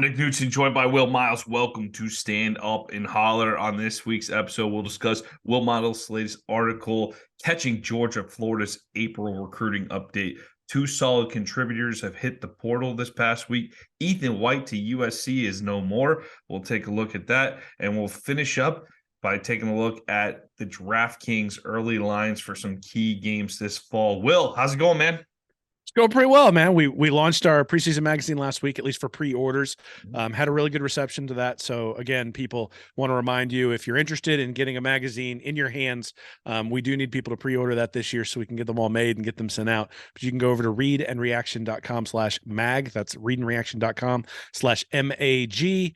Nick Knudsen, joined by Will Miles. Welcome to Stand Up and Holler. On this week's episode, we'll discuss Will Miles' latest article, Catching Georgia, Florida's April recruiting update. Two solid contributors have hit the portal this past week. Ethan White to USC is no more. We'll take a look at that, and we'll finish up by taking a look at the DraftKings early lines for some key games this fall. Will, how's it going, man? It's going pretty well, man. We launched our preseason magazine last week, at least for pre-orders. Had a really good reception to that. So again, people want to remind you, if you're interested in getting a magazine in your hands, we do need people to pre-order that this year so we can get them all made and get them sent out. But you can go over to readandreaction.com/mag. That's readandreaction.com/MAG.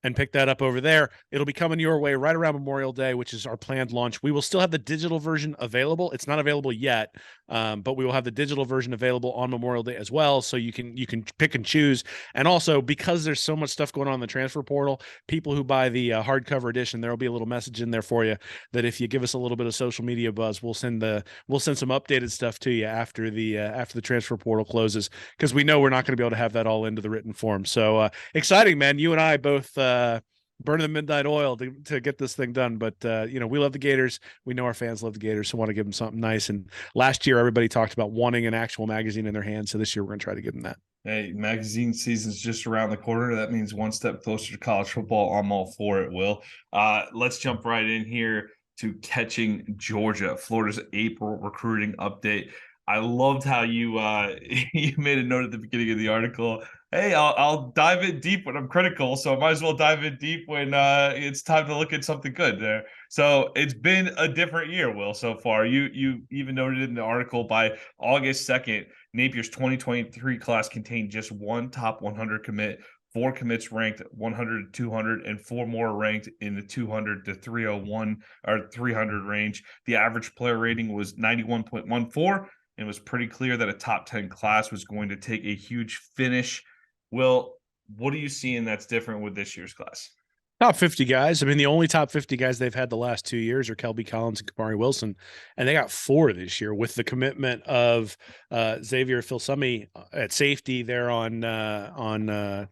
and pick that up over there. It'll be coming your way right around Memorial Day, which is our planned launch. We will still have the digital version available. It's not available yet, but we will have the digital version available on Memorial Day as well. So you can pick and choose. And also, because there's so much stuff going on in the transfer portal, people who buy the hardcover edition, there will be a little message in there for you that if you give us a little bit of social media buzz, we'll send some updated stuff to you after the transfer portal closes, because we know we're not going to be able to have that all into the written form. So exciting, man. You and I both burning the midnight oil to get this thing done. But, we love the Gators. We know our fans love the Gators, so want to give them something nice. And last year, everybody talked about wanting an actual magazine in their hands. So this year, we're going to try to give them that. Hey, magazine season's just around the corner. That means one step closer to college football. I'm all for it, Will. Let's jump right in here to Catching Georgia, Florida's April recruiting update. I loved how you you made a note at the beginning of the article. Hey, I'll dive in deep when I'm critical, so I might as well dive in deep when it's time to look at something good there. So it's been a different year, Will, so far. You even noted in the article by August 2nd, Napier's 2023 class contained just one top 100 commit, 4 commits ranked 100 to 200, and 4 more ranked in the 200 to 301 or 300 range. The average player rating was 91.14. It was pretty clear that a top 10 class was going to take a huge finish. Will, what are you seeing that's different with this year's class? Top 50 guys. I mean, the only top 50 guys they've had the last 2 years are Kelby Collins and Kamari Wilson, and they got 4 this year with the commitment of Xavier Henderson at safety there on the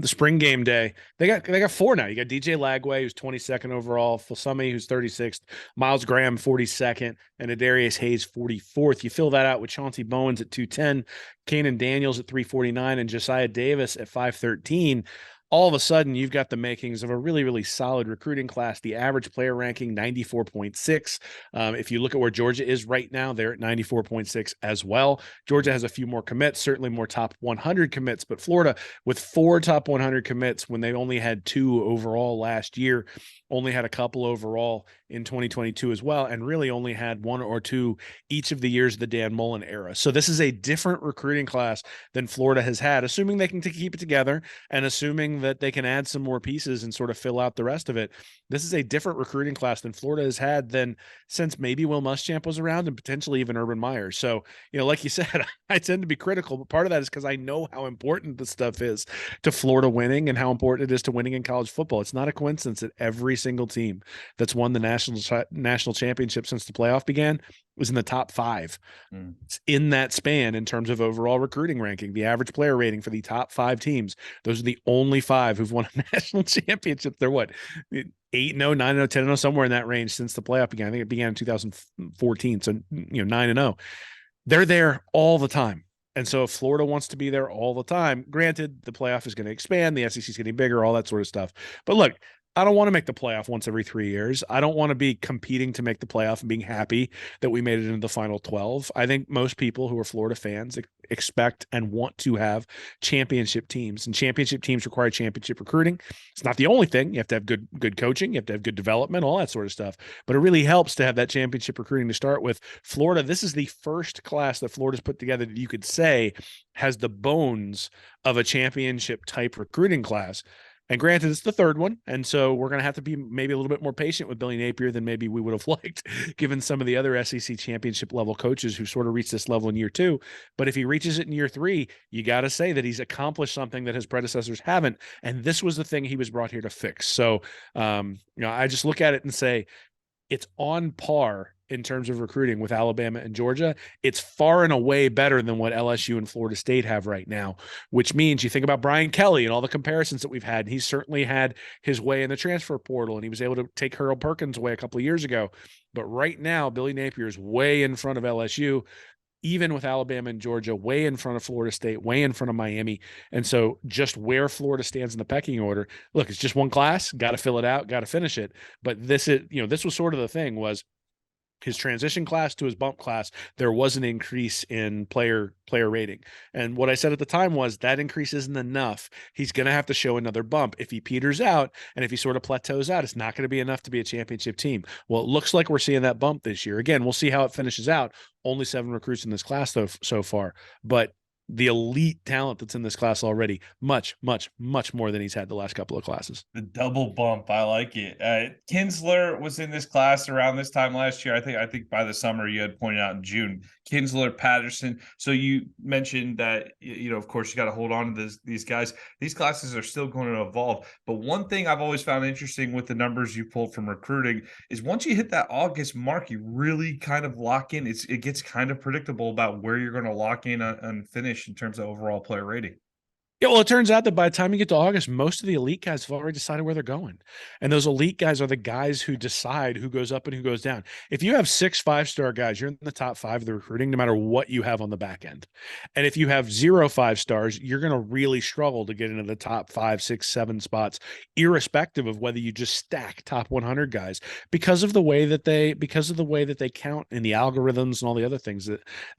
spring game day. They got 4 now. You got DJ Lagway, who's 22nd overall, Henderson, who's 36th, Miles Graham, 42nd, and Adarius Hayes, 44th. You fill that out with Chauncey Bowens at 210, Kanan Daniels at 349, and Josiah Davis at 513. All of a sudden, you've got the makings of a really, really solid recruiting class. The average player ranking, 94.6. If you look at where Georgia is right now, they're at 94.6 as well. Georgia has a few more commits, certainly more top 100 commits, but Florida with 4 top 100 commits when they only had 2 overall last year, only had a couple overall in 2022 as well, and really only had 1 or 2 each of the years of the Dan Mullen era. So this is a different recruiting class than Florida has had, assuming they can keep it together and assuming that they can add some more pieces and sort of fill out the rest of it. This is a different recruiting class than Florida has had since maybe Will Muschamp was around and potentially even Urban Meyer. So, like you said, I tend to be critical, but part of that is because I know how important this stuff is to Florida winning and how important it is to winning in college football. It's not a coincidence that every single team that's won the national championship since the playoff began was in the top 5 in that span in terms of overall recruiting ranking. The average player rating for the top 5 teams, those are the only 5 who've won a national championship. They're what, 8-0, 9-0, 10-0, somewhere in that range since the playoff began. I think it began in 2014, so 9-0. They're there all the time. And so if Florida wants to be there all the time, granted, the playoff is going to expand, the SEC is getting bigger, all that sort of stuff. But look, I don't want to make the playoff once every 3 years. I don't want to be competing to make the playoff and being happy that we made it into the final 12. I think most people who are Florida fans expect and want to have championship teams, and championship teams require championship recruiting. It's not the only thing. You have to have good coaching. You have to have good development, all that sort of stuff. But it really helps to have that championship recruiting to start with. Florida, this is the first class that Florida's put together that you could say has the bones of a championship type recruiting class. And granted, it's the third one, and so we're going to have to be maybe a little bit more patient with Billy Napier than maybe we would have liked, given some of the other SEC championship level coaches who sort of reached this level in year 2. But if he reaches it in year 3, you got to say that he's accomplished something that his predecessors haven't, and this was the thing he was brought here to fix. So, I just look at it and say it's on par in terms of recruiting with Alabama and Georgia, it's far and away better than what LSU and Florida State have right now, which means you think about Brian Kelly and all the comparisons that we've had. And he's certainly had his way in the transfer portal, and he was able to take Harold Perkins away a couple of years ago. But right now, Billy Napier is way in front of LSU, even with Alabama and Georgia, way in front of Florida State, way in front of Miami. And so just where Florida stands in the pecking order, look, it's just one class, got to fill it out, got to finish it. But this is, this was sort of the thing, was his transition class to his bump class, there was an increase in player rating. And what I said at the time was that increase isn't enough. He's going to have to show another bump. If he peters out and if he sort of plateaus out, it's not going to be enough to be a championship team. Well, it looks like we're seeing that bump this year. Again, we'll see how it finishes out. Only 7 recruits in this class though so far, but the elite talent that's in this class already, much, much, much more than he's had the last couple of classes. The double bump, I like it. Kinsler was in this class around this time last year. I think by the summer you had pointed out in June. Kinsler, Patterson. So you mentioned that of course you got to hold on to these guys. These classes are still going to evolve. But one thing I've always found interesting with the numbers you pulled from recruiting is once you hit that August mark, you really kind of lock in. It gets kind of predictable about where you're going to lock in and finish in terms of overall player rating. Yeah, well, it turns out that by the time you get to August, most of the elite guys have already decided where they're going. And those elite guys are the guys who decide who goes up and who goes down. If you have 6 5-star guys, you're in the top 5 of the recruiting, no matter what you have on the back end. And if you have 0 5-stars, you're going to really struggle to get into the top 5, 6, 7 spots, irrespective of whether you just stack top 100 guys, because of the way that they count in the algorithms and all the other things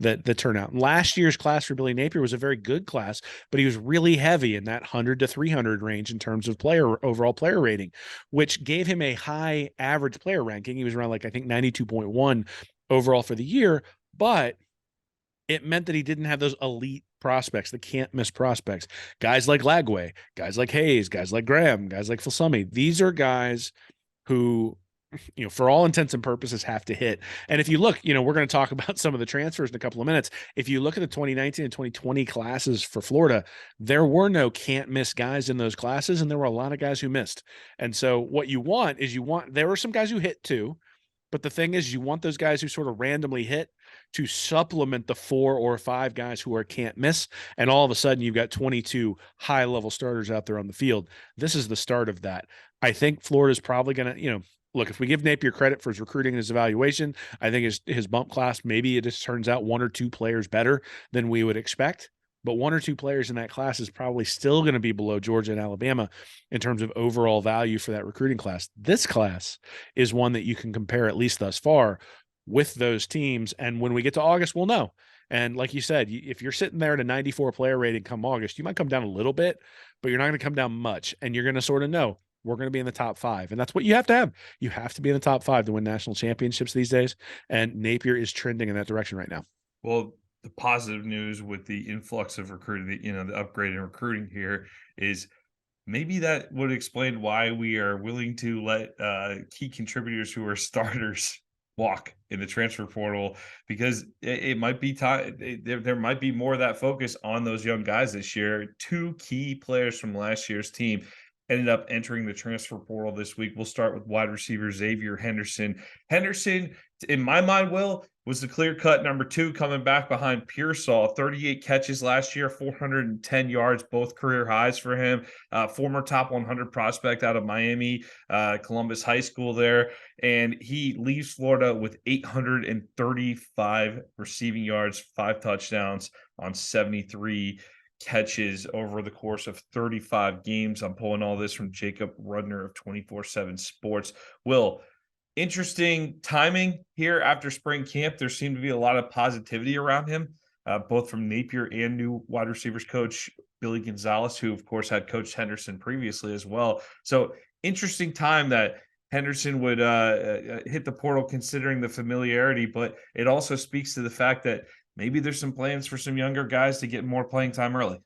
that turn out. And last year's class for Billy Napier was a very good class, but he was really heavy in that 100 to 300 range in terms of overall player rating, which gave him a high average player ranking. He was around, like, I think 92.1 overall for the year, but it meant that he didn't have those elite prospects, the can't miss prospects, guys like Lagway, guys like Hayes, guys like Graham, guys like Filsami. These are guys who, for all intents and purposes, have to hit. And if you look, we're going to talk about some of the transfers in a couple of minutes. If you look at the 2019 and 2020 classes for Florida, there were no can't miss guys in those classes, and there were a lot of guys who missed. And so what you want is there were some guys who hit too, but the thing is, you want those guys who sort of randomly hit to supplement the 4 or 5 guys who are can't miss. And all of a sudden you've got 22 high level starters out there on the field. This is the start of that. I think Florida's probably going to, look, if we give Napier credit for his recruiting and his evaluation, I think his bump class, maybe it just turns out 1 or 2 players better than we would expect. But 1 or 2 players in that class is probably still going to be below Georgia and Alabama in terms of overall value for that recruiting class. This class is one that you can compare, at least thus far, with those teams. And when we get to August, we'll know. And like you said, if you're sitting there at a 94 player rating come August, you might come down a little bit, but you're not going to come down much. And you're going to sort of know, we're going to be in the top 5. And that's what you have to have. You have to be in the top 5 to win national championships these days. And Napier is trending in that direction right now. Well, the positive news with the influx of recruiting, the upgrade in recruiting here is maybe that would explain why we are willing to let key contributors who are starters walk in the transfer portal, because it might be time. There might be more of that focus on those young guys this year. 2 key players from last year's team ended up entering the transfer portal this week. We'll start with wide receiver Xavier Henderson. Henderson, in my mind, was the clear-cut number 2, coming back behind Pearsall. 38 catches last year, 410 yards, both career highs for him. Former top 100 prospect out of Miami, Columbus High School there. And he leaves Florida with 835 receiving yards, 5 touchdowns on 73 catches over the course of 35 games. I'm pulling all this from Jacob Rudner of 24/7 Sports. Will, interesting timing here after spring camp. There seemed to be a lot of positivity around him, both from Napier and new wide receivers coach Billy Gonzalez, who of course had coached Henderson previously as well. So interesting time that Henderson would hit the portal, considering the familiarity, but it also speaks to the fact that maybe there's some plans for some younger guys to get more playing time early.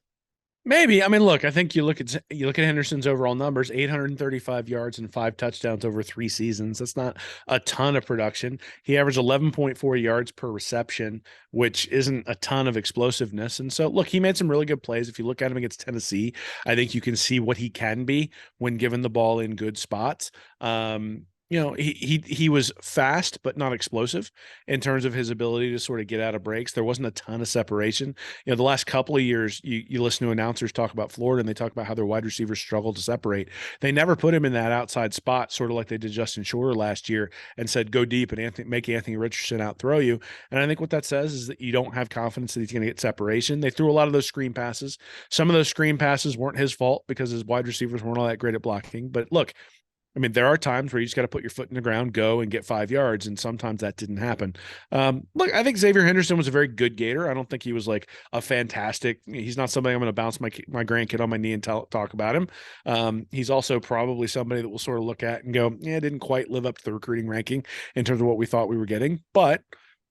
Maybe. I mean, look, I think you look at Henderson's overall numbers, 835 yards and 5 touchdowns over 3 seasons. That's not a ton of production. He averaged 11.4 yards per reception, which isn't a ton of explosiveness. And so, look, he made some really good plays. If you look at him against Tennessee, I think you can see what he can be when given the ball in good spots. he was fast but not explosive in terms of his ability to sort of get out of breaks. There wasn't a ton of separation. The last couple of years, you listen to announcers talk about Florida, and they talk about how their wide receivers struggle to separate. They never put him in that outside spot, sort of like they did Justin Shorter last year, and said go deep and make Anthony Richardson out throw you. And I think what that says is that you don't have confidence that he's going to get separation. They threw a lot of those screen passes. Some of those screen passes weren't his fault because his wide receivers weren't all that great at blocking. But look, I mean, there are times where you just got to put your foot in the ground, go and get 5 yards, and sometimes that didn't happen. Look, I think Xavier Henderson was a very good Gator. I don't think he was like a fantastic. He's not somebody I'm going to bounce my grandkid on my knee and talk about him. He's also probably somebody that we'll sort of look at and go, yeah, didn't quite live up to the recruiting ranking in terms of what we thought we were getting, but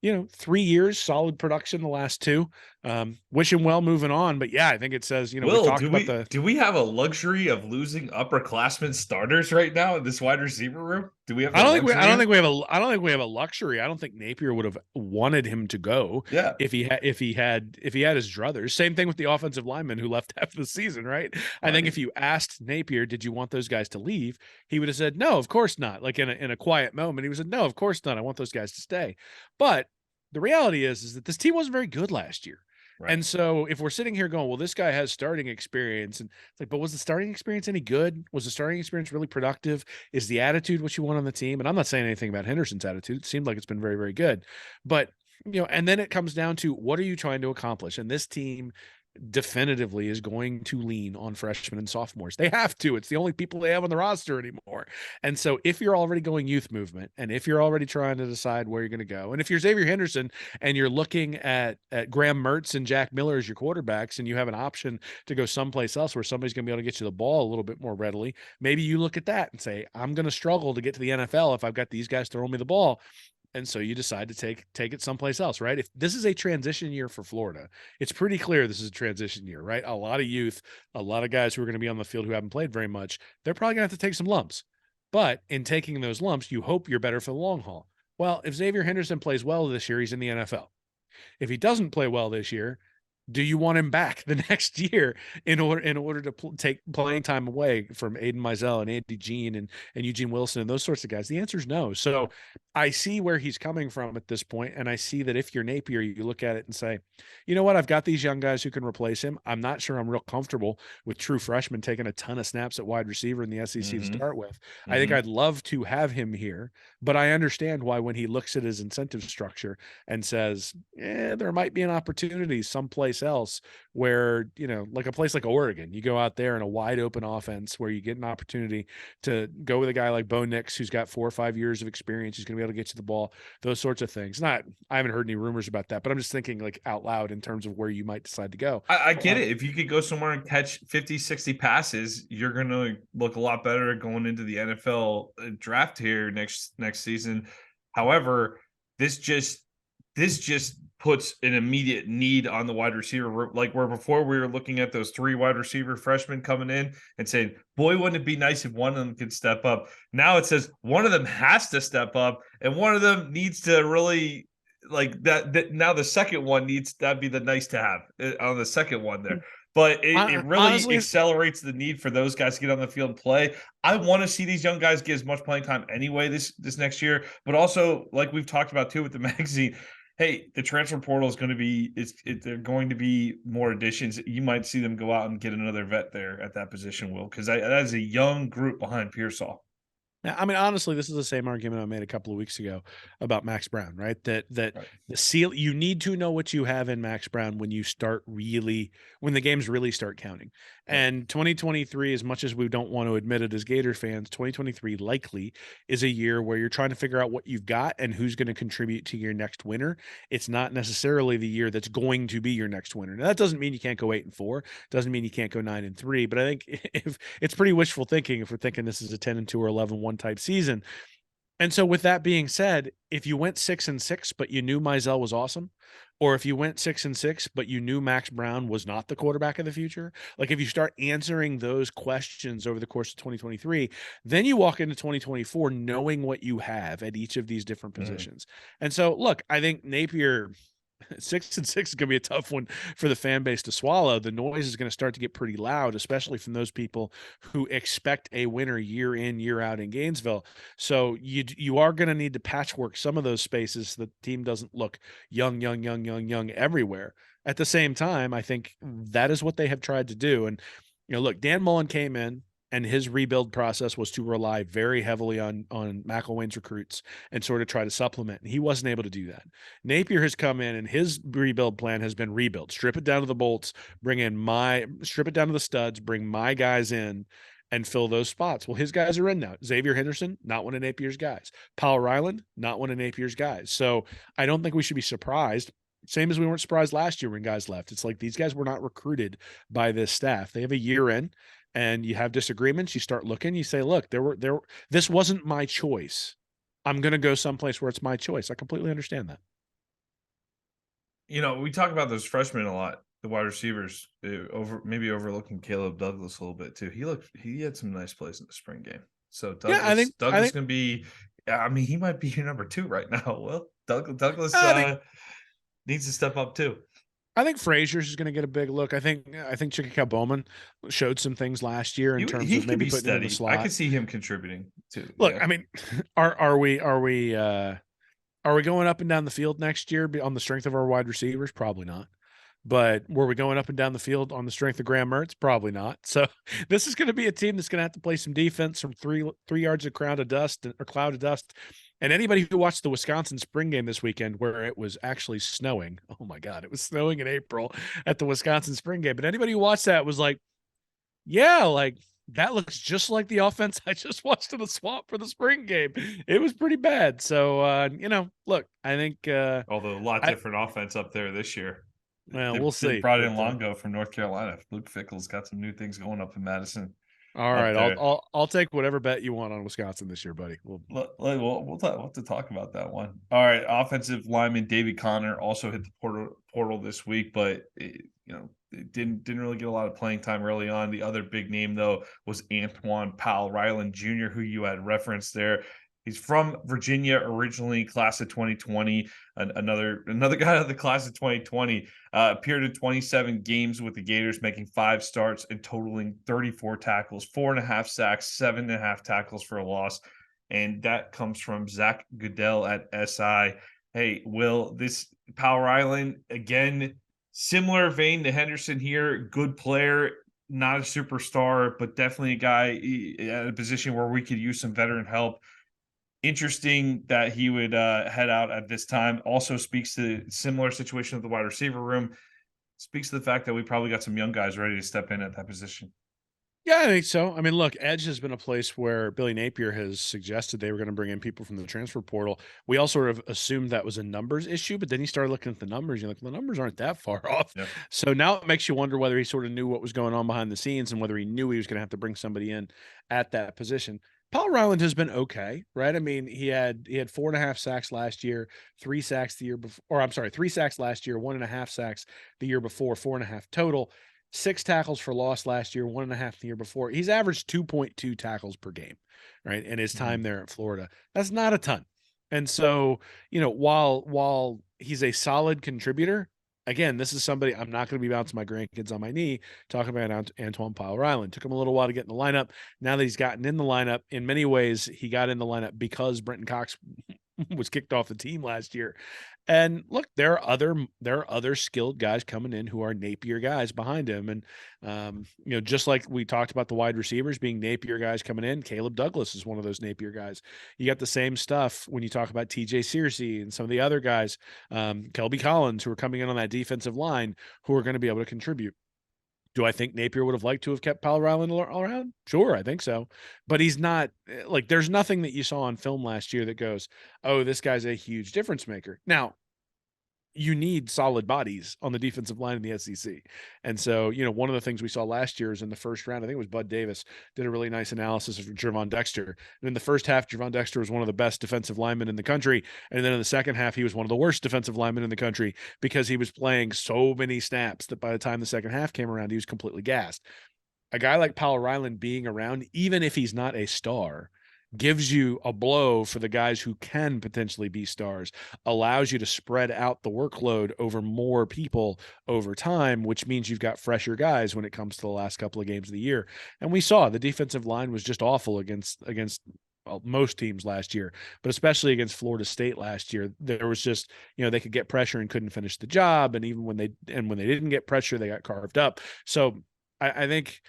3 years, solid production the last two. Wish him well moving on. But yeah, I think it says, we Will, talked about the. do we have a luxury of losing upperclassmen starters right now in this wide receiver room? Do we have? I don't think we have a luxury. I don't think Napier would have wanted him to go. Yeah. If he had his druthers. Same thing with the offensive lineman who left after the season, right? I think if you asked Napier, did you want those guys to leave? He would have said, no, of course not. Like in a quiet moment, he would have said, no, of course not. I want those guys to stay. But the reality is that this team wasn't very good last year. Right. And so if we're sitting here going, well, this guy has starting experience, and it's like, but was the starting experience any good? Was the starting experience really productive? Is the attitude what you want on the team? And I'm not saying anything about Henderson's attitude. It seemed like it's been very, very good. But, and then it comes down to what are you trying to accomplish? And this team definitively is going to lean on freshmen and sophomores. They have to. It's the only people they have on the roster anymore. And so if you're already going youth movement, and if you're already trying to decide where you're going to go, and if you're Xavier Henderson and you're looking at Graham Mertz and Jack Miller as your quarterbacks, and you have an option to go someplace else where somebody's going to be able to get you the ball a little bit more readily, maybe you look at that and say, I'm going to struggle to get to the NFL if I've got these guys throwing me the ball. And so you decide to take it someplace else, right? If this is a transition year for Florida, it's pretty clear this is a transition year, right? A lot of youth, a lot of guys who are going to be on the field who haven't played very much, they're probably going to have to take some lumps. But in taking those lumps, you hope you're better for the long haul. Well, if Xavier Henderson plays well this year, he's in the NFL. If he doesn't play well this year, do you want him back the next year in order to take playing time away from Aiden Mizell and Andy Jean and Eugene Wilson and those sorts of guys? The answer is no. So I see where he's coming from at this point, and I see that if you're Napier, you look at it and say, you know what, I've got these young guys who can replace him. I'm not sure I'm real comfortable with true freshmen taking a ton of snaps at wide receiver in the SEC to start with. I think I'd love to have him here, but I understand why when he looks at his incentive structure and says, there might be an opportunity someplace else where, like a place like Oregon, you go out there in a wide open offense where you get an opportunity to go with a guy like Bo Nix, who's got 4 or 5 years of experience. He's going to be able to get you the ball, those sorts of things. I haven't heard any rumors about that, but I'm just thinking like out loud in terms of where you might decide to go. I get it. If you could go somewhere and catch 50, 60 passes, you're going to look a lot better going into the NFL draft here next season. However, this just puts an immediate need on the wide receiver, like where before we were looking at those 3 wide receiver freshmen coming in and saying, boy, wouldn't it be nice if one of them could step up. Now it says one of them has to step up and one of them needs to really like that now the second one needs that be the nice to have on the second one there. But it really honestly accelerates the need for those guys to get on the field and play. I want to see these young guys get as much playing time anyway this next year, but also like we've talked about too with the magazine, hey, the transfer portal is going to be they're going to be more additions. You might see them go out and get another vet there at that position, Will, because that is a young group behind Pearsall. Now, I mean, honestly, this is the same argument I made a couple of weeks ago about Max Brown, right? That right. The seal, you need to know what you have in Max Brown when the games really start counting. Right. And 2023, as much as we don't want to admit it as Gator fans, 2023 likely is a year where you're trying to figure out what you've got and who's going to contribute to your next winner. It's not necessarily the year that's going to be your next winner. Now, that doesn't mean you can't go 8-4. Doesn't mean you can't go 9-3. But I think if it's pretty wishful thinking if we're thinking this is a 10-2 or 11-1 type season. And so with that being said, if you went 6-6, but you knew Mizell was awesome, or if you went 6-6, but you knew Max Brown was not the quarterback of the future, like if you start answering those questions over the course of 2023, then you walk into 2024 knowing what you have at each of these different positions. And so, look, I think Napier, 6-6 is going to be a tough one for the fan base to swallow. The noise is going to start to get pretty loud, especially from those people who expect a winner year in, year out in Gainesville. So you are going to need to patchwork some of those spaces so the team doesn't look young everywhere. At the same time, I think that is what they have tried to do. And, look, Dan Mullen came in, and his rebuild process was to rely very heavily on McElwain's recruits and sort of try to supplement. And he wasn't able to do that. Napier has come in, and his rebuild plan has been rebuild. Strip it down to the bolts, strip it down to the studs, bring my guys in and fill those spots. Well, his guys are in now. Xavier Henderson, not one of Napier's guys. Powell-Ryland, not one of Napier's guys. So I don't think we should be surprised. Same as we weren't surprised last year when guys left. It's like these guys were not recruited by this staff. They have a year in, and you have disagreements. You start looking, you say, look, this wasn't my choice. I'm going to go someplace where it's my choice. I completely understand that. We talk about those freshmen a lot, the wide receivers, maybe overlooking Caleb Douglas a little bit too. He had some nice plays in the spring game. So Douglas, I think going to be, he might be your number 2 right now. Well, Douglas needs to step up too. I think Frazier's is going to get a big look. I think Chickasha Bowman showed some things last year in terms of maybe putting him in the slot. I could see him contributing too. Look, I mean, are we going up and down the field next year on the strength of our wide receivers? Probably not. But were we going up and down the field on the strength of Graham Mertz? Probably not. So this is going to be a team that's going to have to play some defense from 3 yards of cloud of dust. And anybody who watched the Wisconsin spring game this weekend, where it was actually snowing, oh my God, it was snowing in April at the Wisconsin spring game. But anybody who watched that was like, yeah, like that looks just like the offense I just watched in the swamp for the spring game. It was pretty bad. So, look, I think although a lot different offense up there this year. Well, we'll see. They brought in Longo from North Carolina. Luke Fickle's got some new things going up in Madison. All right, I'll take whatever bet you want on Wisconsin this year, buddy. We'll have to talk about that one. All right, offensive lineman David Connor also hit the portal this week, but it didn't really get a lot of playing time early on. The other big name though was Antoine Powell-Ryland Jr., who you had referenced there. He's from Virginia originally, class of 2020. Another guy of the class of 2020 appeared in 27 games with the Gators, making 5 starts and totaling 34 tackles, 4.5 sacks, 7.5 tackles for a loss. And that comes from Zach Goodell at SI. Hey, Will, this Powell-Ryland, again, similar vein to Henderson here, good player, not a superstar, but definitely a guy at a position where we could use some veteran help. Interesting that he would head out at this time. Also speaks to similar situation of the wide receiver room. Speaks to the fact that we probably got some young guys ready to step in at that position. Yeah, I think so. I mean, look, edge has been a place where Billy Napier has suggested they were going to bring in people from the transfer portal. We all sort of assumed that was a numbers issue, but then you started looking at the numbers. You're like, well, the numbers aren't that far off. Yeah. So now it makes you wonder whether he sort of knew what was going on behind the scenes and whether he knew he was going to have to bring somebody in at that position. Powell-Ryland has been okay, right? I mean, he had 4.5 sacks last year, 3 sacks the year before, or I'm sorry, 3 sacks last year, 1.5 sacks the year before, 4.5 total, 6 tackles for loss last year, 1.5 the year before. He's averaged 2.2 tackles per game, right? In his time there at Florida. That's not a ton. And so, while he's a solid contributor, again, this is somebody I'm not going to be bouncing my grandkids on my knee talking about Antoine Powell-Ryland. Took him a little while to get in the lineup. Now that he's gotten in the lineup, in many ways, he got in the lineup because Brenton Cox was kicked off the team last year. And look, there are other skilled guys coming in who are Napier guys behind him. And, just like we talked about the wide receivers being Napier guys coming in, Caleb Douglas is one of those Napier guys. You got the same stuff when you talk about TJ Searcy and some of the other guys, Kelby Collins, who are coming in on that defensive line, who are going to be able to contribute. Do I think Napier would have liked to have kept Powell-Ryland all around? Sure, I think so. But he's not like, there's nothing that you saw on film last year that goes, oh, this guy's a huge difference maker. Now, you need solid bodies on the defensive line in the SEC. And so, one of the things we saw last year is in the first round, I think it was Bud Davis did a really nice analysis of Javon Dexter. And in the first half, Javon Dexter was one of the best defensive linemen in the country. And then in the second half, he was one of the worst defensive linemen in the country because he was playing so many snaps that by the time the second half came around, he was completely gassed. A guy like Powell-Ryland being around, even if he's not a star, gives you a blow for the guys who can potentially be stars, allows you to spread out the workload over more people over time, which means you've got fresher guys when it comes to the last couple of games of the year. And we saw the defensive line was just awful against well, most teams last year, but especially against Florida State last year. There was just, they could get pressure and couldn't finish the job. And even when they didn't get pressure, they got carved up. So I think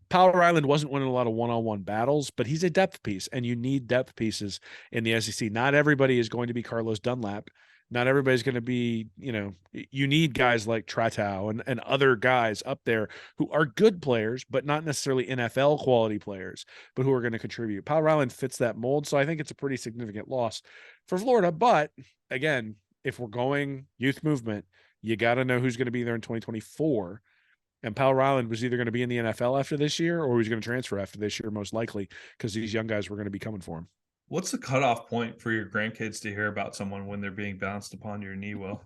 Powell-Ryland wasn't winning a lot of one-on-one battles, but he's a depth piece, and you need depth pieces in the SEC. Not everybody is going to be Carlos Dunlap. Not everybody's going to be, you need guys like Tratow and other guys up there who are good players, but not necessarily NFL quality players, but who are going to contribute. Powell-Ryland fits that mold, so I think it's a pretty significant loss for Florida. But again, if we're going youth movement, you got to know who's going to be there in 2024. And Powell-Ryland was either going to be in the NFL after this year or he was going to transfer after this year, most likely, because these young guys were going to be coming for him. What's the cutoff point for your grandkids to hear about someone when they're being bounced upon your knee, Will?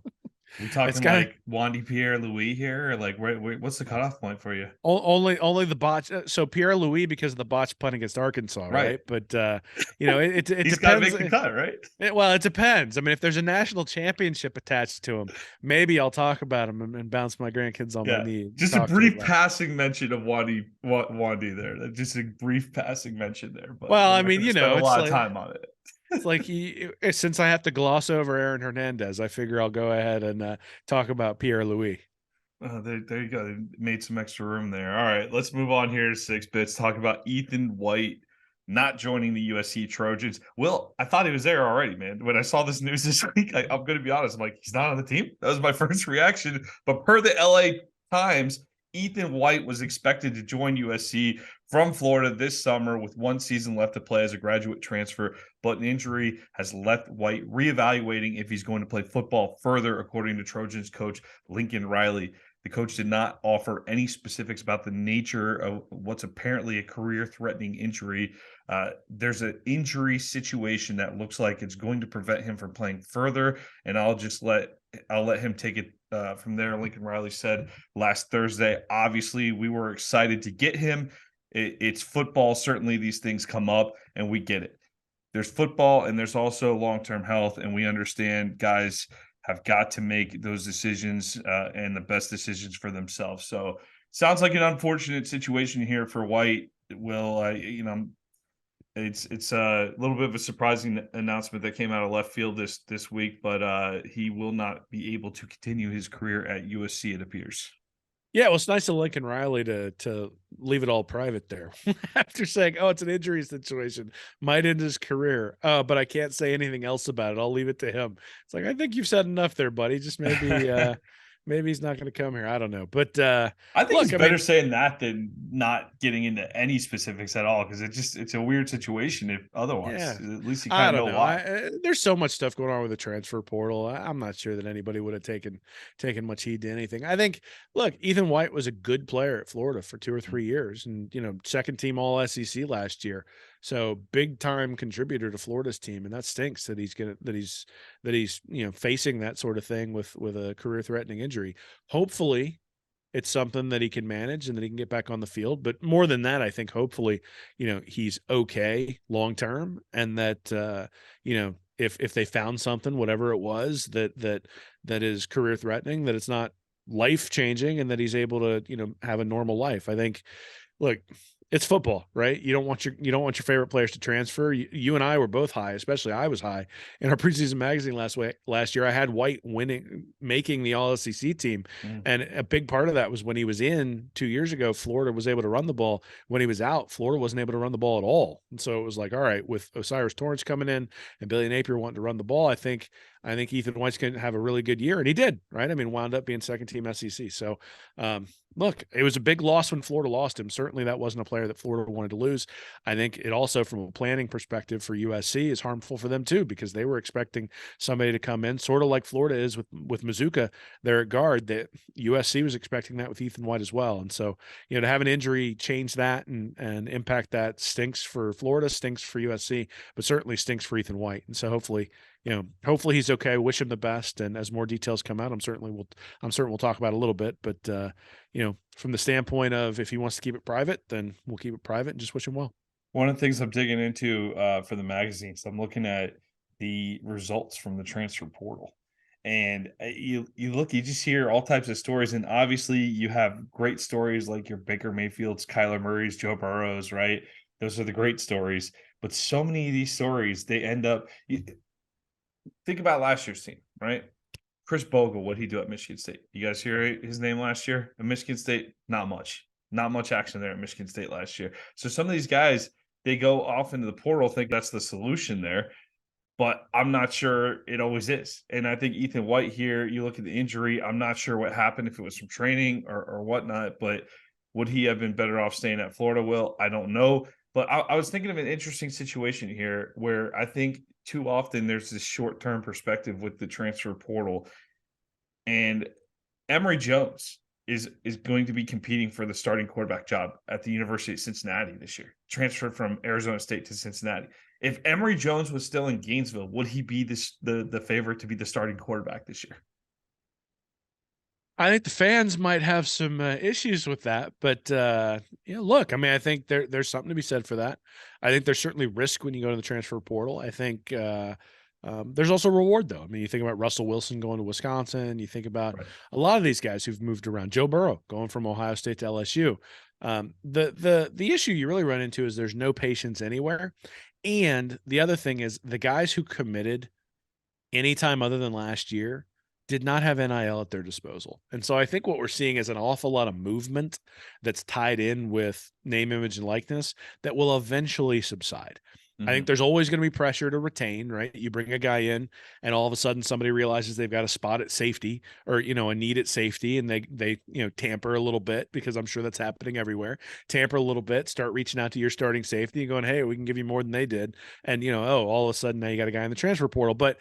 We talking like Wandy Pierre-Louis here? Or like, what's the cutoff point for you? Only the botch. So Pierre-Louis because of the botch punt against Arkansas, right? But it he's depends. Got to make the cut, right? It depends. I mean, if there's a national championship attached to him, maybe I'll talk about him and bounce my grandkids on my knee. Just a brief passing mention of Wandy there. Just a brief passing mention there. But well, I mean, spend a lot of time on it. It's like since I have to gloss over Aaron Hernandez, I figure I'll go ahead and talk about Pierre-Louis. There you go. They made some extra room there. All right, let's move on here to 6 bits. Talk about Ethan White not joining the USC Trojans. Will, I thought he was there already, man. When I saw this news this week, I'm going to be honest. I'm like, he's not on the team. That was my first reaction. But per the LA Times, Ethan White was expected to join USC from Florida this summer with 1 season left to play as a graduate transfer, but an injury has left White reevaluating if he's going to play football further, according to Trojans coach Lincoln Riley. The coach did not offer any specifics about the nature of what's apparently a career-threatening injury. There's an injury situation that looks like it's going to prevent him from playing further, and I'll let him take it from there. Lincoln Riley said last Thursday, obviously we were excited to get him. It's football. Certainly these things come up, and we get it. There's football, and there's also long-term health, and we understand guys have got to make those decisions and the best decisions for themselves. So sounds like an unfortunate situation here for White. Will, it's a little bit of a surprising announcement that came out of left field this week, but he will not be able to continue his career at USC, it appears. Yeah, well, it's nice of Lincoln Riley to leave it all private there after saying, "Oh, it's an injury situation, might end his career." But I can't say anything else about it. I'll leave it to him. It's like, I think you've said enough there, buddy. Just maybe maybe he's not going to come here. I don't know, but I think it's better saying that than not getting into any specifics at all, because it's a weird situation. If otherwise, at least you kind of know why. There's so much stuff going on with the transfer portal. I'm not sure that anybody would have taken much heed to anything. I think, look, Ethan White was a good player at Florida for 2 or 3 years, and second team All SEC last year. So big time contributor to Florida's team, and that stinks that he's facing that sort of thing with a career threatening injury. Hopefully it's something that he can manage and that he can get back on the field. But more than that, I think hopefully, he's okay long term, and that if they found something, whatever it was that is career threatening, that it's not life changing, and that he's able to have a normal life. I think, look, it's football, right? You don't want your favorite players to transfer. You and I were both high, especially I was high in our preseason magazine last year. I had White making the All SEC team, and a big part of that was when he was in 2 years ago, Florida was able to run the ball. When he was out, Florida wasn't able to run the ball at all, and so it was like, all right, with Osiris Torrance coming in and Billy Napier wanting to run the ball, I think Ethan White's going to have a really good year, and he did, right? I mean, wound up being second team SEC. So, look, it was a big loss when Florida lost him. Certainly that wasn't a player that Florida wanted to lose. I think it also, from a planning perspective for USC, is harmful for them too, because they were expecting somebody to come in, sort of like Florida is with Mazuka there at guard. That USC was expecting that with Ethan White as well. And so, to have an injury change that and impact that stinks for Florida, stinks for USC, but certainly stinks for Ethan White. And so hopefully he's okay. Wish him the best. And as more details come out, I'm certain we'll talk about it a little bit. But from the standpoint of, if he wants to keep it private, then we'll keep it private and just wish him well. One of the things I'm digging into for the magazines, I'm looking at the results from the transfer portal. And you just hear all types of stories, and obviously you have great stories like your Baker Mayfields, Kyler Murray's, Joe Burrows, right? Those are the great stories. But so many of these stories, they end up. Think about last year's team, right? Chris Bogle, what he do at Michigan State? You guys hear his name last year at Michigan State? Not much. Not much action there at Michigan State last year. So some of these guys, they go off into the portal, think that's the solution there, but I'm not sure it always is. And I think Ethan White here, you look at the injury, I'm not sure what happened, if it was from training or whatnot, but would he have been better off staying at Florida? Will, I don't know. But I was thinking of an interesting situation here where I think too often there's this short-term perspective with the transfer portal. And Emory Jones is going to be competing for the starting quarterback job at the University of Cincinnati this year, transferred from Arizona State to Cincinnati. If Emory Jones was still in Gainesville, would he be the favorite to be the starting quarterback this year? I think the fans might have some issues with that, but look, I mean, I think there's something to be said for that. I think there's certainly risk when you go to the transfer portal. I think there's also reward, though. I mean, you think about Russell Wilson going to Wisconsin. You think about Right. a lot of these guys who've moved around. Joe Burrow going from Ohio State to LSU. The issue you really run into is there's no patience anywhere, and the other thing is the guys who committed anytime other than last year did not have NIL at their disposal. And so I think what we're seeing is an awful lot of movement that's tied in with name, image, and likeness that will eventually subside. I think Mhm. there's always going to be pressure to retain, right? You bring a guy in and all of a sudden somebody realizes they've got a spot at safety or, a need at safety and they tamper a little bit because I'm sure that's happening everywhere. Tamper a little bit, start reaching out to your starting safety and going, "Hey, we can give you more than they did." And, oh, all of a sudden now you got a guy in the transfer portal. But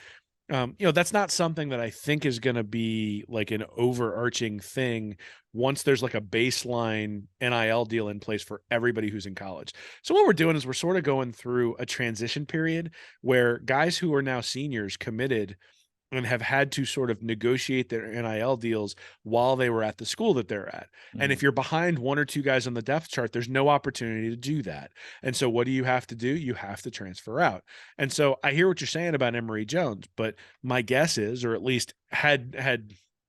that's not something that I think is going to be like an overarching thing once there's like a baseline NIL deal in place for everybody who's in college. So what we're doing is we're sort of going through a transition period where guys who are now seniors committed and have had to sort of negotiate their NIL deals while they were at the school that they're at. And if Mhm. you're behind one or two guys on the depth chart, there's no opportunity to do that. And so what do you have to do? You have to transfer out. And so I hear what you're saying about Emory Jones, but my guess is, or at least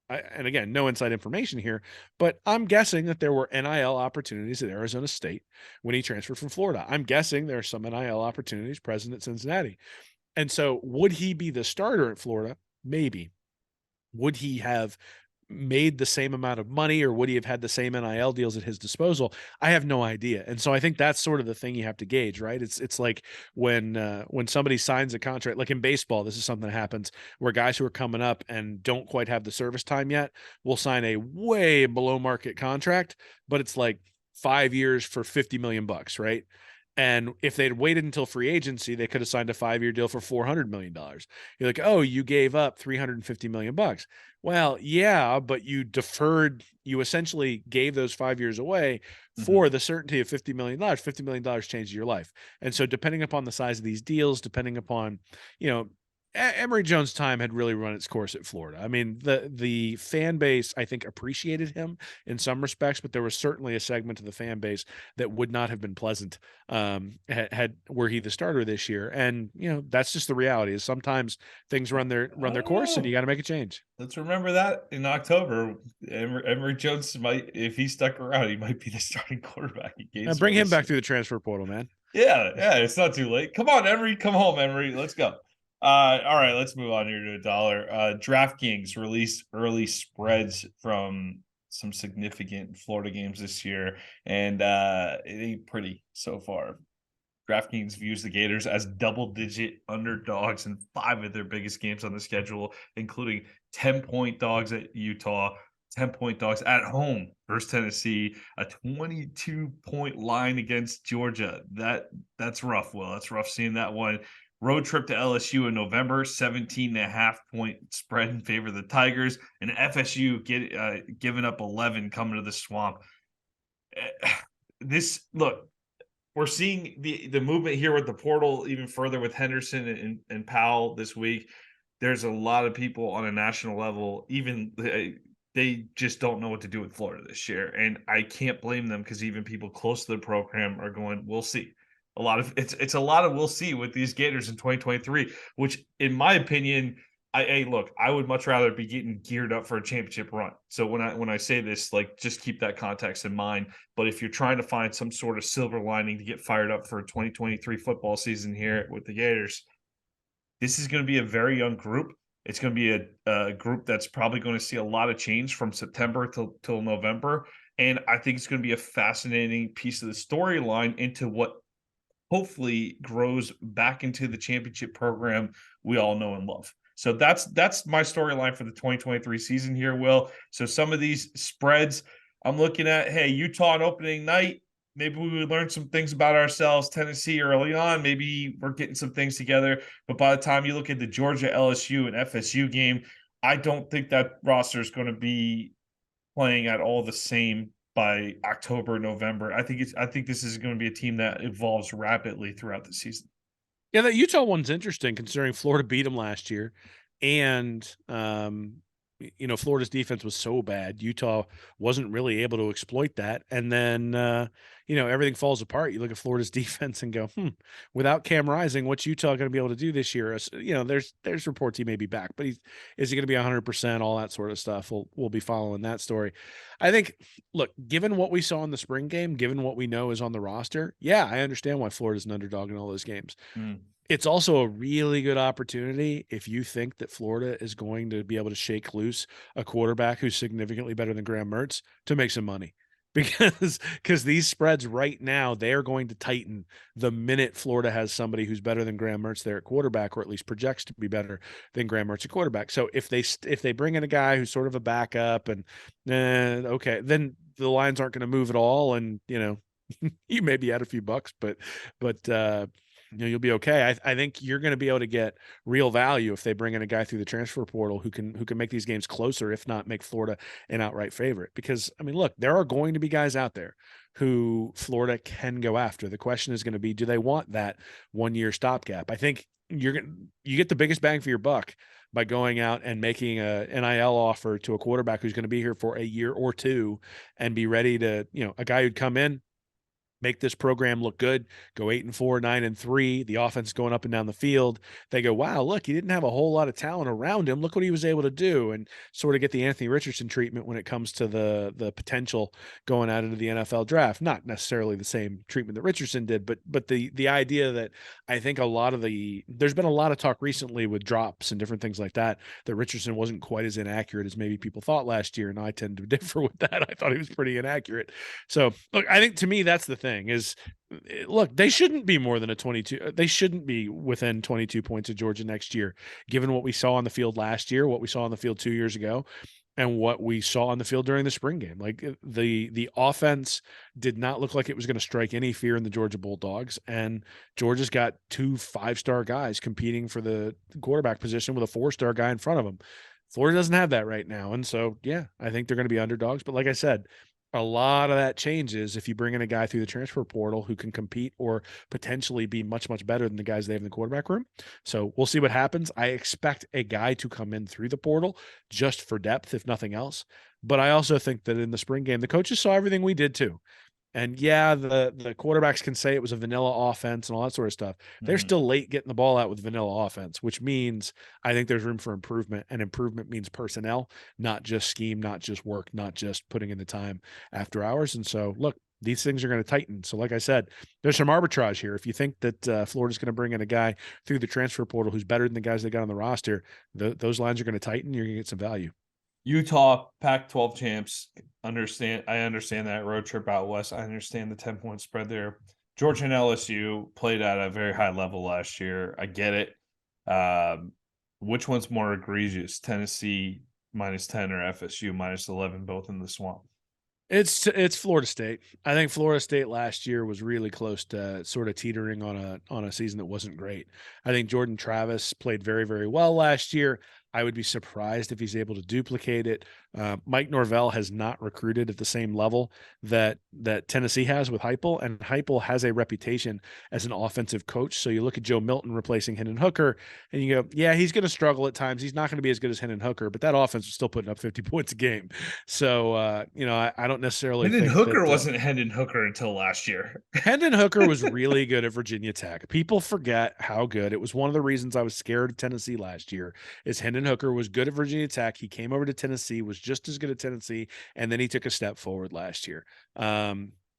and again, no inside information here, but I'm guessing that there were NIL opportunities at Arizona State when he transferred from Florida. I'm guessing there are some NIL opportunities present at Cincinnati. And so would he be the starter at Florida? Maybe. Would he have made the same amount of money or would he have had the same NIL deals at his disposal? I have no idea. And so I think that's sort of the thing you have to gauge, right? It's like when somebody signs a contract, like in baseball, this is something that happens where guys who are coming up and don't quite have the service time yet will sign a way below market contract, but it's like 5 years for 50 million bucks, right? And if they'd waited until free agency, they could have signed a 5-year deal for $400 million. You're like, oh, you gave up 350 million bucks. Well, yeah, but you essentially gave those 5 years away Mhm. for the certainty of $50 million. $50 million changes your life. And so, depending upon the size of these deals, depending upon, you know, Emory Jones' time had really run its course at Florida. I mean, the fan base, I think, appreciated him in some respects, but there was certainly a segment of the fan base that would not have been pleasant had were he the starter this year. And that's just the reality. Is sometimes things I run their don't course, and you know. got to make a change. Let's remember that in October, Emory Jones might, if he stuck around, he might be the starting quarterback at Bring Gainesville him this back year. through the transfer portal, man. Yeah, yeah, it's not too late. Come on, Emory, come home, Emory. Let's go. All right, let's move on here to a dollar. DraftKings released early spreads from some significant Florida games this year, and it ain't pretty so far. DraftKings views the Gators as double-digit underdogs in 5 of their biggest games on the schedule, including 10-point dogs at Utah, 10-point dogs at home versus Tennessee, a 22-point line against Georgia. That's rough, Will. That's rough seeing that one. Road trip to LSU in November, 17.5-point spread in favor of the Tigers, and FSU giving up 11 coming to the Swamp. This look, we're seeing the movement here with the portal even further with Henderson and Powell this week. There's a lot of people on a national level, even they just don't know what to do with Florida this year. And I can't blame them because even people close to the program are going, we'll see. It's a lot of we'll see with these Gators in 2023, which in my opinion, look, I would much rather be getting geared up for a championship run. So when I say this, like, just keep that context in mind. But if you're trying to find some sort of silver lining to get fired up for a 2023 football season here with the Gators, this is going to be a very young group. It's going to be a group that's probably going to see a lot of change from September till November. And I think it's going to be a fascinating piece of the storyline into what hopefully grows back into the championship program we all know and love. So that's my storyline for the 2023 season here, Will. So some of these spreads I'm looking at, hey, Utah on opening night, maybe we would learn some things about ourselves. Tennessee early on, maybe we're getting some things together. But by the time you look at the Georgia, LSU, and FSU game, I don't think that roster is going to be playing at all the same by October, November. I think this is going to be a team that evolves rapidly throughout the season. Yeah, that Utah one's interesting considering Florida beat them last year, and Florida's defense was so bad, Utah wasn't really able to exploit that, and then everything falls apart. You look at Florida's defense and go, without Cam Rising, what's Utah going to be able to do this year? There's reports he may be back, but is he going to be 100%? All that sort of stuff. We'll be following that story. I think, look, given what we saw in the spring game, given what we know is on the roster, yeah, I understand why Florida's an underdog in all those games. It's also a really good opportunity if you think that Florida is going to be able to shake loose a quarterback who's significantly better than Graham Mertz to make some money. Because these spreads right now, they are going to tighten the minute Florida has somebody who's better than Graham Mertz there at quarterback, or at least projects to be better than Graham Mertz at quarterback. So if they bring in a guy who's sort of a backup, and okay, then the lines aren't going to move at all, and you maybe add a few bucks, but you'll be okay. I think you're going to be able to get real value if they bring in a guy through the transfer portal who can make these games closer, if not make Florida an outright favorite. Because look, there are going to be guys out there who Florida can go after. The question is going to be, do they want that 1 year stopgap? I think you get the biggest bang for your buck by going out and making a NIL offer to a quarterback who's going to be here for a year or two and be ready to, a guy who'd come in, make this program look good, go 8-4, 9-3, the offense going up and down the field. They go, wow, look, he didn't have a whole lot of talent around him. Look what he was able to do, and sort of get the Anthony Richardson treatment when it comes to the potential going out into the NFL draft. Not necessarily the same treatment that Richardson did, but the idea that I think there's been a lot of talk recently with drops and different things like that Richardson wasn't quite as inaccurate as maybe people thought last year, and I tend to differ with that. I thought he was pretty inaccurate. So, look, I think to me that's the thing. Is, look, they shouldn't be more than a 22. They shouldn't be within 22 points of Georgia next year, given what we saw on the field last year, what we saw on the field 2 years ago, and what we saw on the field during the spring game. Like, the offense did not look like it was going to strike any fear in the Georgia Bulldogs, and Georgia's got 2 5-star guys competing for the quarterback position with a 4-star guy in front of them. Florida doesn't have that right now, and so yeah, I think they're going to be underdogs. But like I said, a lot of that changes if you bring in a guy through the transfer portal who can compete or potentially be much, much better than the guys they have in the quarterback room. So we'll see what happens. I expect a guy to come in through the portal just for depth, if nothing else. But I also think that in the spring game, the coaches saw everything we did too. And yeah, the quarterbacks can say it was a vanilla offense and all that sort of stuff. They're still late getting the ball out with vanilla offense, which means I think there's room for improvement, and improvement means personnel, not just scheme, not just work, not just putting in the time after hours. And so, look, these things are going to tighten. So like I said, there's some arbitrage here. If you think that Florida's going to bring in a guy through the transfer portal who's better than the guys they got on the roster, those lines are going to tighten. You're going to get some value. Utah, Pac-12 champs. I understand that road trip out west. I understand the 10-point spread there. Georgia and LSU played at a very high level last year. I get it. Which one's more egregious? Tennessee -10 or FSU -11, both in the swamp? It's Florida State. I think Florida State last year was really close to sort of teetering on a season that wasn't great. I think Jordan Travis played very, very well last year. I would be surprised if he's able to duplicate it. Mike Norvell has not recruited at the same level that Tennessee has with Heupel, and Heupel has a reputation as an offensive coach. So you look at Joe Milton replacing Hendon Hooker, and you go, yeah, he's going to struggle at times. He's not going to be as good as Hendon Hooker, but that offense was still putting up 50 points a game. So I don't necessarily Hendon think Hooker that, wasn't Hendon Hooker until last year. Hendon Hooker was really good at Virginia Tech. People forget how good. It was one of the reasons I was scared of Tennessee last year is Hendon Hooker was good at Virginia Tech. He came over to Tennessee, was just as good at Tennessee, and then he took a step forward last year.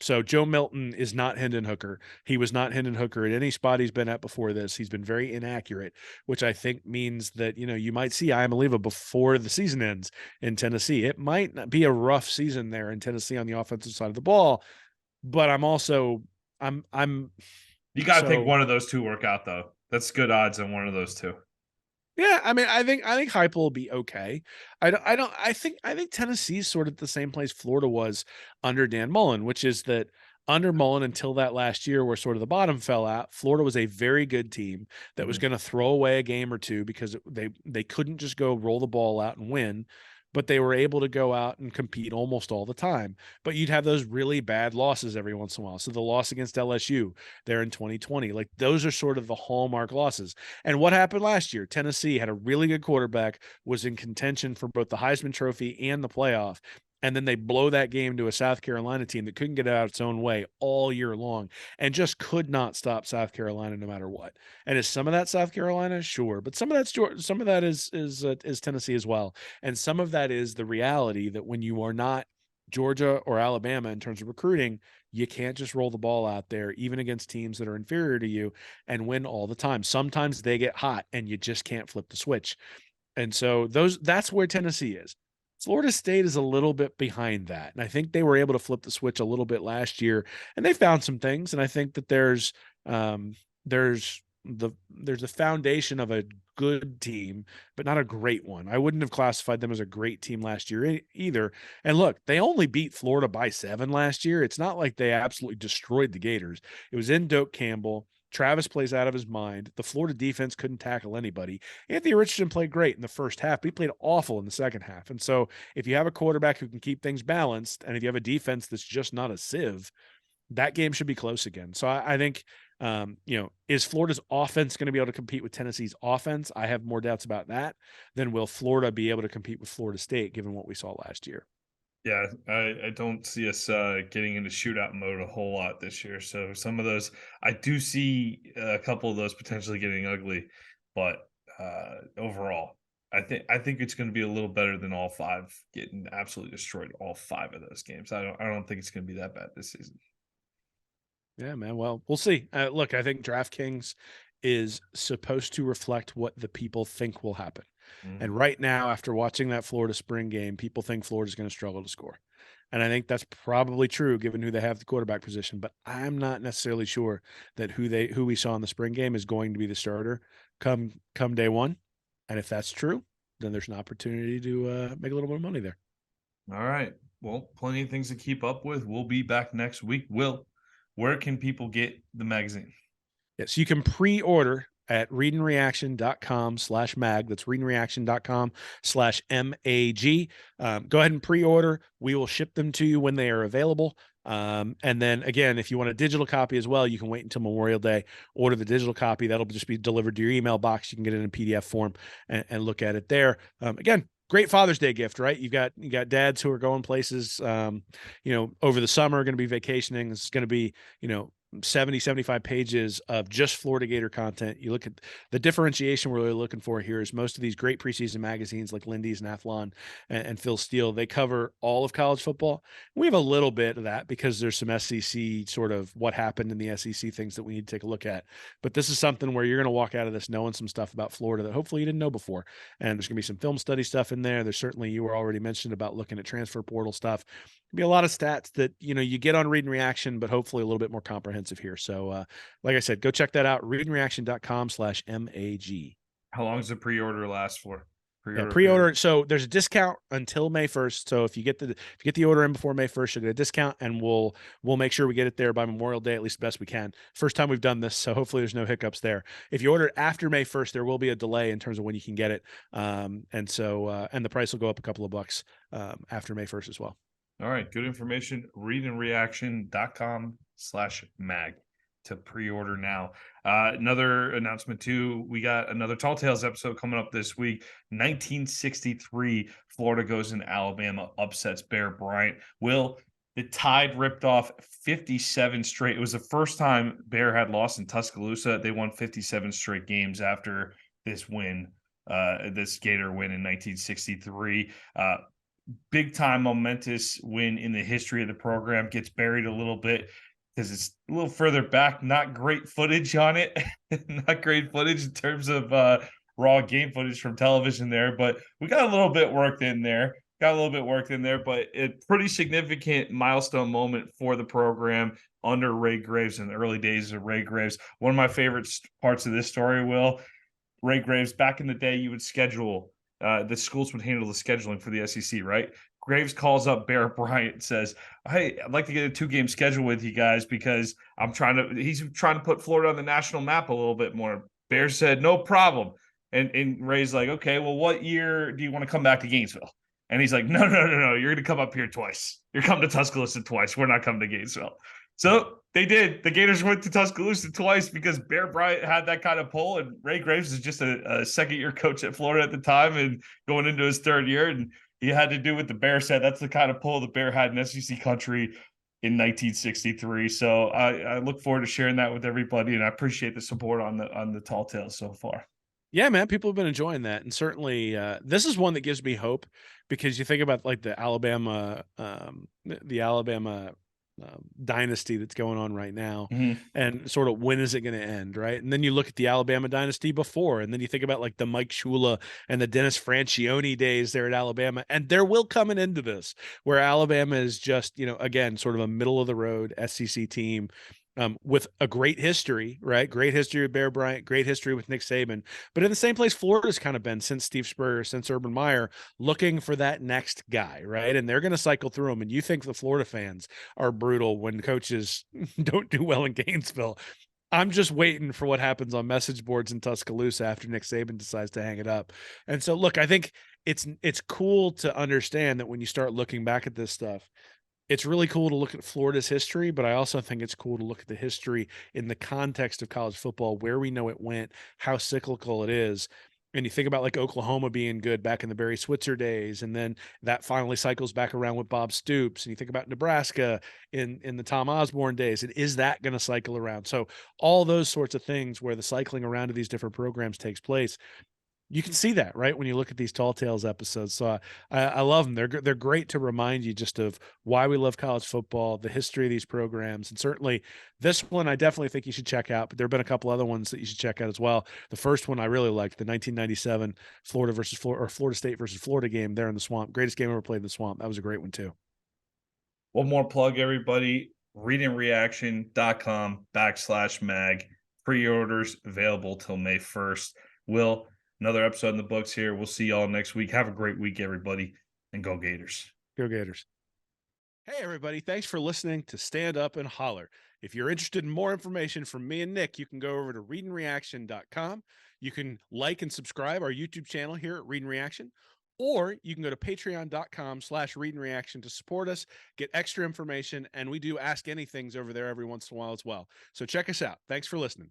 So Joe Milton is not Hendon Hooker. He was not Hendon Hooker at any spot he's been at before this. He's been very inaccurate, which I think means that, you might see Iamaleava before the season ends in Tennessee. It might not be a rough season there in Tennessee on the offensive side of the ball, but I'm You got to think so, one of those two work out, though. That's good odds on one of those two. yeah, I mean, I think Heupel will be okay. I think Tennessee's sort of the same place Florida was under Dan Mullen, which is that under Mullen until that last year where sort of the bottom fell out, Florida was a very good team that was going to throw away a game or two because they couldn't just go roll the ball out and win, but they were able to go out and compete almost all the time. But you'd have those really bad losses every once in a while. So the loss against LSU there in 2020, like those are sort of the hallmark losses. And what happened last year? Tennessee had a really good quarterback, was in contention for both the Heisman Trophy and the playoff. And then they blow that game to a South Carolina team that couldn't get out its own way all year long and just could not stop South Carolina no matter what. And is some of that South Carolina? Sure, but some of that is Tennessee as well. And some of that is the reality that when you are not Georgia or Alabama in terms of recruiting, you can't just roll the ball out there, even against teams that are inferior to you, and win all the time. Sometimes they get hot and you just can't flip the switch. And so that's where Tennessee is. Florida State is a little bit behind that. And I think they were able to flip the switch a little bit last year, and they found some things. And I think that there's a foundation of a good team, but not a great one. I wouldn't have classified them as a great team last year either. And look, they only beat Florida by 7 last year. It's not like they absolutely destroyed the Gators. It was in Doak Campbell. Travis plays out of his mind. The Florida defense couldn't tackle anybody. Anthony Richardson played great in the first half, but he played awful in the second half. And so if you have a quarterback who can keep things balanced, and if you have a defense that's just not a sieve, that game should be close again. So I think, is Florida's offense going to be able to compete with Tennessee's offense? I have more doubts about that than will Florida be able to compete with Florida State, given what we saw last year. Yeah, I don't see us getting into shootout mode a whole lot this year. So some of those, I do see a couple of those potentially getting ugly, but overall, I think it's going to be a little better than all 5 getting absolutely destroyed. All 5 of those games. I don't think it's going to be that bad this season. Yeah, man. Well, we'll see. Look, I think DraftKings is supposed to reflect what the people think will happen. And right now, after watching that Florida spring game, people think Florida's going to struggle to score. And I think that's probably true given who they have at the quarterback position, but I'm not necessarily sure that who we saw in the spring game is going to be the starter come day one. And if that's true, then there's an opportunity to make a little bit of money there. All right. Well, plenty of things to keep up with. We'll be back next week. Will, where can people get the magazine? Yes, you can pre-order at readandreaction.com/mag. That's readandreaction.com/MAG. Go ahead and pre-order. We will ship them to you when they are available. And then again, if you want a digital copy as well, you can wait until Memorial Day, order the digital copy. That'll just be delivered to your email box. You can get it in a PDF form and look at it there. Again, great Father's Day gift, right? You got dads who are going places, over the summer, going to be vacationing. This is going to be, 70, 75 pages of just Florida Gator content. You look at the differentiation we're really looking for here is most of these great preseason magazines like Lindy's and Athlon and Phil Steele, they cover all of college football. We have a little bit of that because there's some SEC sort of what happened in the SEC things that we need to take a look at. But this is something where you're going to walk out of this knowing some stuff about Florida that hopefully you didn't know before. And there's going to be some film study stuff in there. There's certainly, you were already mentioned about looking at transfer portal stuff. Be a lot of stats that you get on Read and Reaction, but hopefully a little bit more comprehensive here. So like I said, go check that out, readandreaction.com/MAG. How long does the pre-order last for? Yeah, pre-order. So there's a discount until May 1st. So if you get the order in before May 1st, you'll get a discount, and we'll make sure we get it there by Memorial Day, at least the best we can. First time we've done this, so hopefully there's no hiccups there. If you order it after May 1st, there will be a delay in terms of when you can get it. And the price will go up a couple of bucks after May 1st as well. All right, good information. readandreaction.com/mag to pre-order now. Another announcement too, we got another Tall Tales episode coming up this week. 1963, Florida goes in Alabama, upsets Bear Bryant. The Tide ripped off 57 straight. It was the first time Bear had lost in Tuscaloosa. They won 57 straight games after this win, this Gator win in 1963. Big time momentous win in the history of the program. Gets buried a little bit because it's a little further back. Not great footage on it. Not great footage in terms of raw game footage from television there, but we got a little bit worked in there. But a pretty significant milestone moment for the program under Ray Graves in the early days of Ray Graves. One of my favorite parts of this story, Ray Graves, back in the day, you would schedule, the schools would handle the scheduling for the SEC, right? Graves calls up Bear Bryant and says, "Hey, I'd like to get a 2-game schedule with you guys because he's trying to put Florida on the national map a little bit more." Bear said, "No problem." And Ray's like, "Okay, well, what year do you want to come back to Gainesville?" And he's like, no. You're going to come up here twice. You're coming to Tuscaloosa twice. We're not coming to Gainesville. So they did. The Gators went to Tuscaloosa twice because Bear Bryant had that kind of pull, and Ray Graves is just a second-year coach at Florida at the time and going into his third year, and he had to do what the Bear said. That's the kind of pull the Bear had in SEC country in 1963. So I look forward to sharing that with everybody, and I appreciate the support on the Tall Tales so far. Yeah, man, people have been enjoying that, and certainly this is one that gives me hope because you think about like the Alabama dynasty that's going on right now, and sort of when is it going to end, right? And then you look at the Alabama dynasty before, and then you think about like the Mike Shula and the Dennis Franchione days there at Alabama, and there will come an end to this where Alabama is just, again, sort of a middle of the road SEC team. With a great history, right? Great history with Bear Bryant, great history with Nick Saban, but in the same place Florida's kind of been since Steve Spurrier, since Urban Meyer, looking for that next guy, right? And they're going to cycle through them. And you think the Florida fans are brutal when coaches don't do well in Gainesville. I'm just waiting for what happens on message boards in Tuscaloosa after Nick Saban decides to hang it up. And so, look, I think it's cool to understand that when you start looking back at this stuff, it's really cool to look at Florida's history, but I also think it's cool to look at the history in the context of college football, where we know it went, how cyclical it is. And you think about like Oklahoma being good back in the Barry Switzer days, and then that finally cycles back around with Bob Stoops. And you think about Nebraska in the Tom Osborne days, and is that going to cycle around? So all those sorts of things where the cycling around of these different programs takes place. You can see that, right, when you look at these Tall Tales episodes. So I love them. They're great to remind you just of why we love college football, the history of these programs, and certainly this one I definitely think you should check out. But there have been a couple other ones that you should check out as well. The first one I really liked, the 1997 Florida State versus Florida game there in the Swamp. Greatest game ever played in the Swamp. That was a great one too. One more plug, everybody. readandreaction.com/mag. Pre-orders available till May 1st. Another episode in the books here. We'll see y'all next week. Have a great week, everybody, and go Gators. Go Gators. Hey, everybody. Thanks for listening to Stand Up and Holler. If you're interested in more information from me and Nick, you can go over to readandreaction.com. You can like and subscribe our YouTube channel here at Read and Reaction, or you can go to patreon.com/readandreaction to support us, get extra information, and we do Ask Anythings over there every once in a while as well. So check us out. Thanks for listening.